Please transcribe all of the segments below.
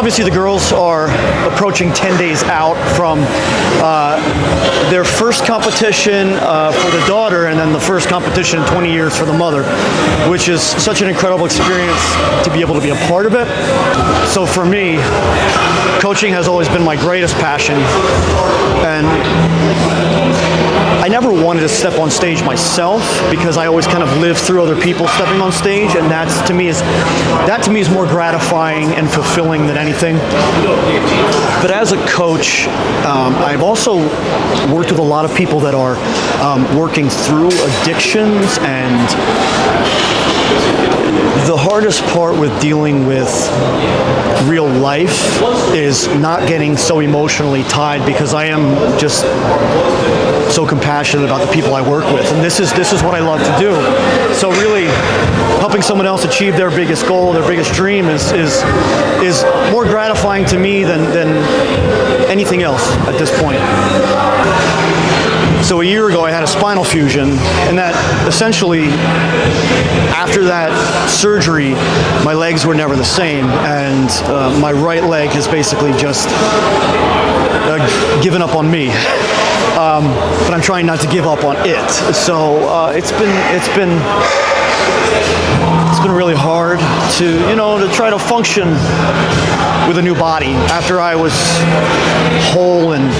obviously the girls are approaching 10 days out from their first competition for the daughter, and then the first competition in 20 years for the mother, which is such an incredible experience to be able to be a part of it. So for me, coaching has always been my greatest passion, and I never wanted to step on stage myself because I always kind of lived through other people stepping on stage, and that to me is more gratifying and fulfilling than anything. But as a coach, I've also worked with a lot of people that are working through addictions, and the hardest part with dealing with real life is not getting so emotionally tied, because I am just so compassionate about the people I work with, and this is what I love to do. So really, helping someone else achieve their biggest goal, their biggest dream, is more gratifying to me than anything else at this point. So a year ago, I had a spinal fusion, and that essentially, after that surgery, my legs were never the same, and my right leg has basically just given up on me. But I'm trying not to give up on it. So it's been really hard to try to function with a new body after I was whole, and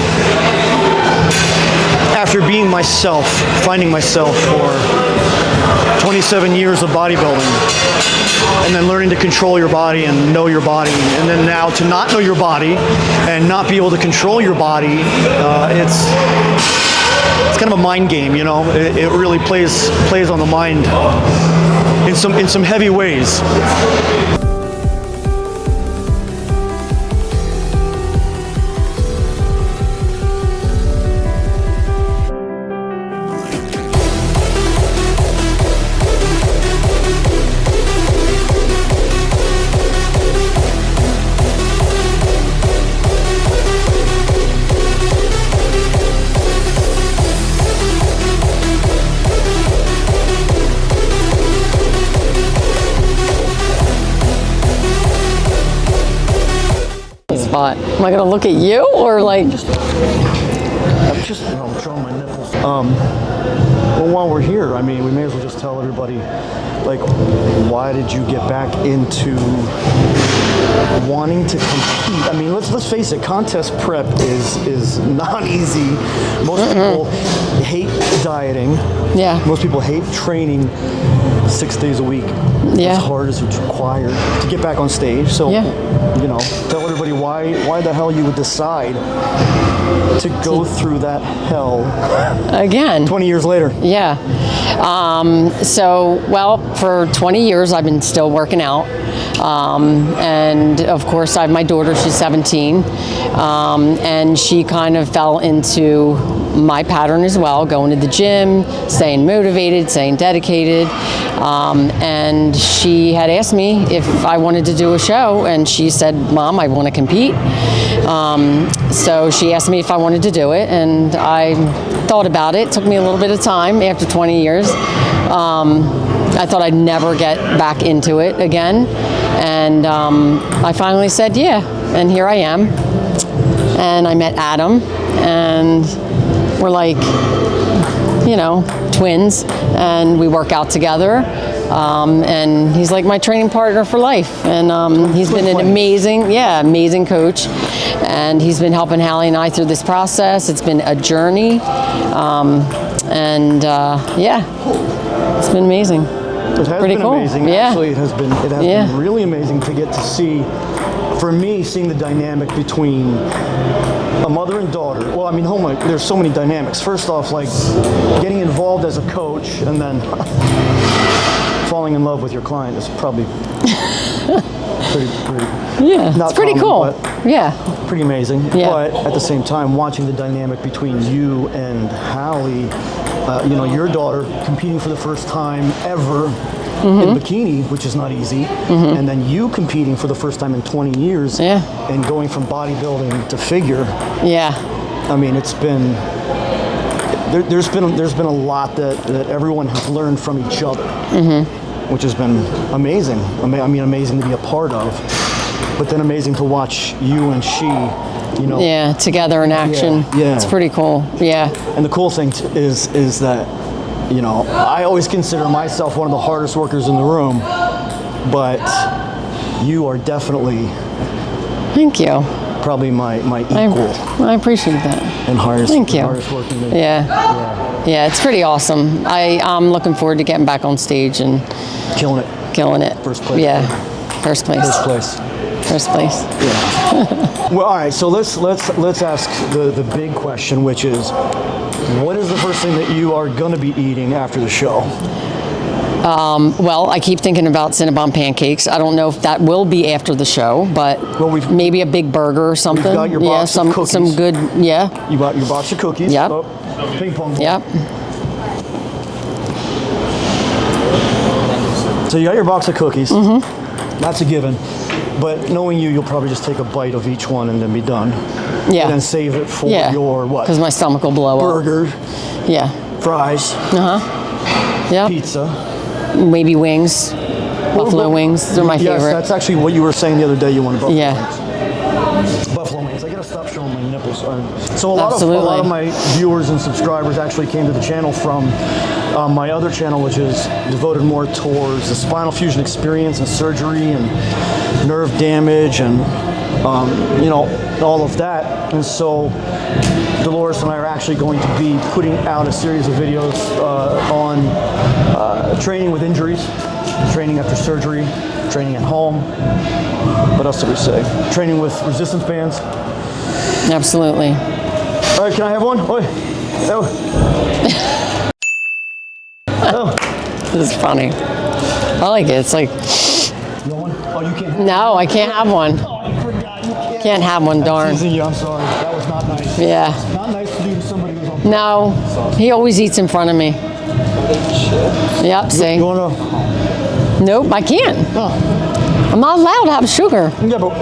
after being myself, finding myself for 27 years of bodybuilding, and then learning to control your body and know your body, and then now to not know your body and not be able to control your body, it's kind of a mind game, It really plays on the mind in some heavy ways. Spot. Am I going to look at you or like? I'm showing my nipples. Well, while we're here, I mean, we may as well just tell everybody, like, why did you get back into wanting to compete? I mean, let's face it, contest prep is not easy. Most people hate dieting. Yeah. Most people hate training 6 days a week. Yeah. As hard as it's required to get back on stage. So, tell everybody why the hell you would decide to go through that hell again 20 years later. Yeah. For 20 years I've been still working out, and of course I have my daughter. She's 17, and she kind of fell into my pattern as well, going to the gym, staying motivated, staying dedicated, and she had asked me if I wanted to do a show, and she said, "Mom, I want to compete." So she asked me if I wanted to do it, and I thought about it. It took me a little bit of time after 20 years. I thought I'd never get back into it again, and I finally said yeah, and here I am. And I met Adam, and we're like, twins, and we work out together, and he's like my training partner for life, and he's been an amazing coach, and he's been helping Hallie and I through this process. It's been a journey, it's been amazing. It has Pretty been cool. amazing. Yeah. Actually, it has been really amazing to get to see, for me, seeing the dynamic between a mother and daughter. Well, I mean, there's so many dynamics. First off, like getting involved as a coach, and then falling in love with your client is probably pretty it's pretty cool. Pretty amazing. Yeah. But at the same time, watching the dynamic between you and Hallie, your daughter competing for the first time ever in Bikini, which is not easy, and then you competing for the first time in 20 years, and going from bodybuilding to figure. Yeah. I mean, it's been there's been a lot that everyone has learned from each other, which has been amazing. I mean, amazing to be a part of. but then amazing to watch you and she, you know. Yeah, together in action. Yeah. It's pretty cool. Yeah. And the cool thing is that, you know, I always consider myself one of the hardest workers in the room, but you are definitely Thank you. probably my equal I appreciate that. and hardest, Thank you. hardest working. Yeah, it's pretty awesome. I'm looking forward to getting back on stage and Killing it. First place. Yeah, first place. First place. First place. Well, all right. So let's ask the big question, which is, what is the first thing that you are going to be eating after the show? Well, I keep thinking about Cinnabon pancakes. I don't know if that will be after the show, but maybe a big burger or something. We've got your box of cookies. Some good. Yeah. You got your box of cookies. Yep. Oh, ping pong ball. Yep. So you got your box of cookies. Mm-hmm. That's a given. But knowing you'll probably just take a bite of each one and then be done. Yeah. And then save it for your what? Because my stomach will blow up. Burger. Yeah. Fries. Yeah. Pizza. Maybe wings. Buffalo wings. They're my favorite. Yes, that's actually what you were saying the other day. You wanted buffalo wings. Yeah. Buffalo wings. I gotta stop showing my nipples. So a lot Absolutely. of my viewers and subscribers actually came to the channel from my other channel, which is devoted more towards the spinal fusion experience and surgery and nerve damage and you know, all of that. And so Dolores and I are actually going to be putting out a series of videos on training with injuries, training after surgery, training at home. What else did we say? Training with resistance bands. Absolutely. All right, can I have one? Oi. Oh. Oh. This is funny. I like it. It's like, You want one? Oh, you can't have no, I can't have one. Oh, I forgot. You can't. Can't have one, darn. Teasing you, I'm sorry. That was not nice. Yeah. Not nice to do to somebody who's on. No, he always eats in front of me. Yep, see? You wanna? Nope, I can't. Oh. I'm not allowed to have sugar. Yeah, but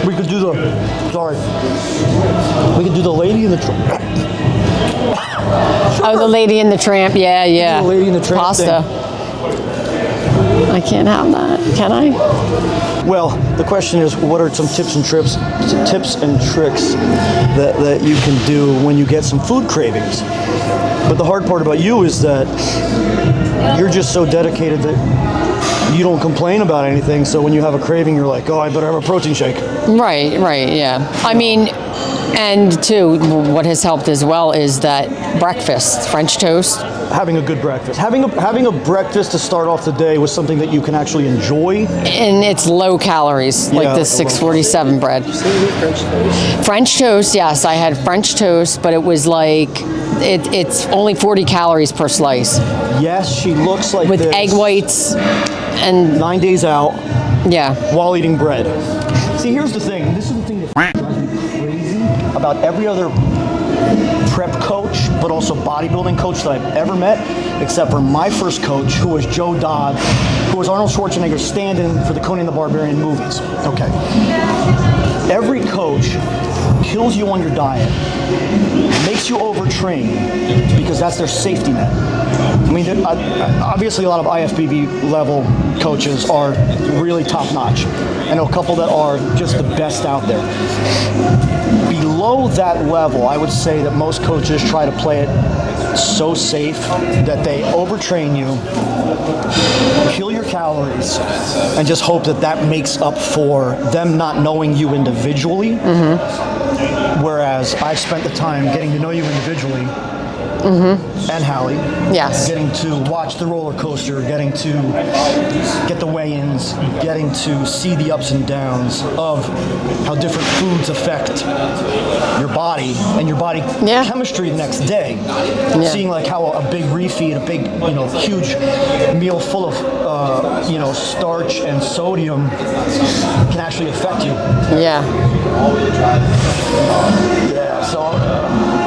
we could do the. Sorry. We could do the lady in the. Oh, the lady in the tramp. Yeah, yeah. The lady in the tramp Pasta. I can't have that. Can I? Well, the question is, what are some tips and tricks that you can do when you get some food cravings? But the hard part about you is that you're just so dedicated that you don't complain about anything. So when you have a craving, you're like, oh, I better have a protein shake. Right, yeah. I mean, and too, what has helped as well is that breakfast, French toast. Having a good breakfast. Having a breakfast to start off the day with something that you can actually enjoy. And it's low calories, like Yeah, the 647 bread. French toast, yes, I had French toast, but it was like, it's only 40 calories per slice. Yes, she looks like With this. egg whites and, 9 days out yeah. while eating bread. See, here's the thing. This is the thing that drives me crazy about every other prep coach, but also bodybuilding coach that I've ever met, except for my first coach, who was Joe Dodd, who was Arnold Schwarzenegger's stand-in for the Conan the Barbarian movies. Okay. Every coach kills you on your diet, makes you overtrain because that's their safety net. I mean, obviously a lot of IFBB level coaches are really top-notch. I know a couple that are just the best out there. Below that level, I would say that most coaches try to play it so safe that they overtrain you, kill your calories, and just hope that that makes up for them not knowing you individually. Whereas I've spent the time getting to know you individually, and Hallie. Yes. Getting to watch the roller coaster, getting to get the weigh-ins, getting to see the ups and downs of how different foods affect your body and your body chemistry the next day. Seeing like how a big refeed, a big, huge meal full of, starch and sodium can actually affect you. Yeah. Yeah, so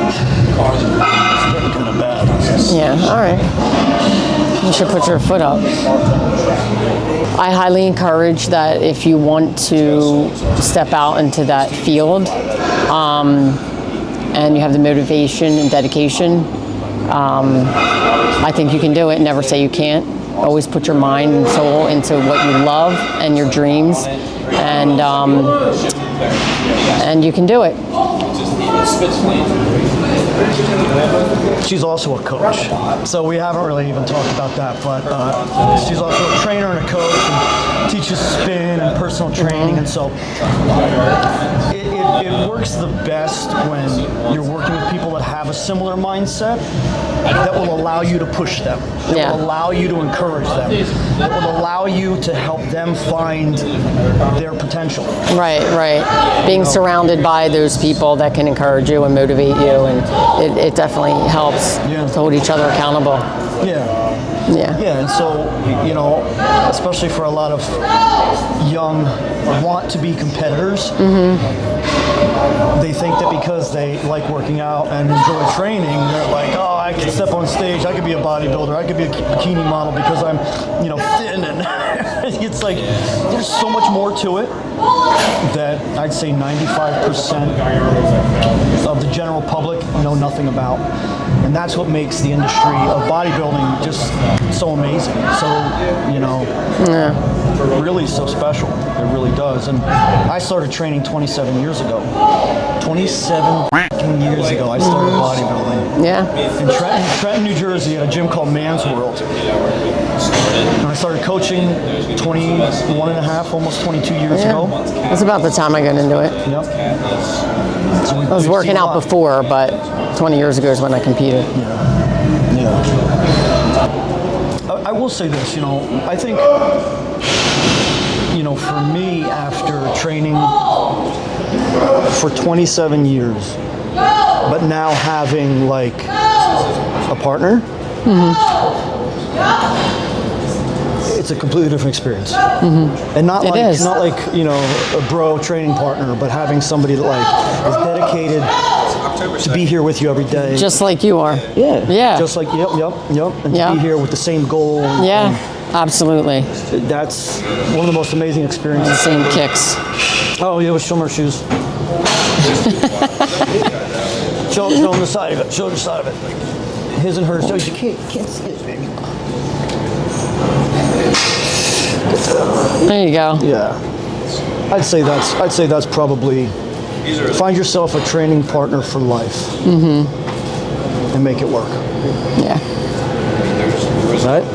it's getting kind of bad. Yeah, all right. You should put your foot up. I highly encourage that if you want to step out into that field and you have the motivation and dedication, I think you can do it. Never say you can't. Always put your mind and soul into what you love and your dreams, and you can do it. She's also a coach, so we haven't really even talked about that, but she's also a trainer and a coach and teaches spin and personal training, and so it works the best when you're working with people that have a similar mindset that will allow you to push them, that will allow you to encourage them, that will allow you to help them find their potential. Right. Being surrounded by those people that can encourage you and motivate you, and it definitely helps to hold each other accountable. Yeah, and so, especially for a lot of young want-to-be competitors, they think that because they like working out and enjoy training, they're like, oh, I can step on stage, I could be a bodybuilder, I could be a bikini model because I'm, thin, and it's like, there's so much more to it that I'd say 95% of the general public know nothing about. And that's what makes the industry of bodybuilding just so amazing. So, really so special. It really does. And I started training 27 years ago. 27 years ago, I started bodybuilding. Yeah. In Trenton, New Jersey, at a gym called Man's World. And I started coaching 21 and a half, almost 22 years ago. That's about the time I got into it. Yep. So I was working out before, but 20 years ago is when I competed. Yeah. I will say this, I think, for me, after training for 27 years, but now having like a partner, it's a completely different experience. And not like a bro training partner, but having somebody that is dedicated to be here with you every day. Just like you are. Yeah. Just like, yep. And to be here with the same goal. And absolutely. That's one of the most amazing experiences. The same kicks. Oh, yeah, show them our shoes. show them the side of it. Show the side of it. His and hers. So you can't see it, baby. There you go. Yeah. I'd say that's probably, find yourself a training partner for life. And make it work. Yeah. Right?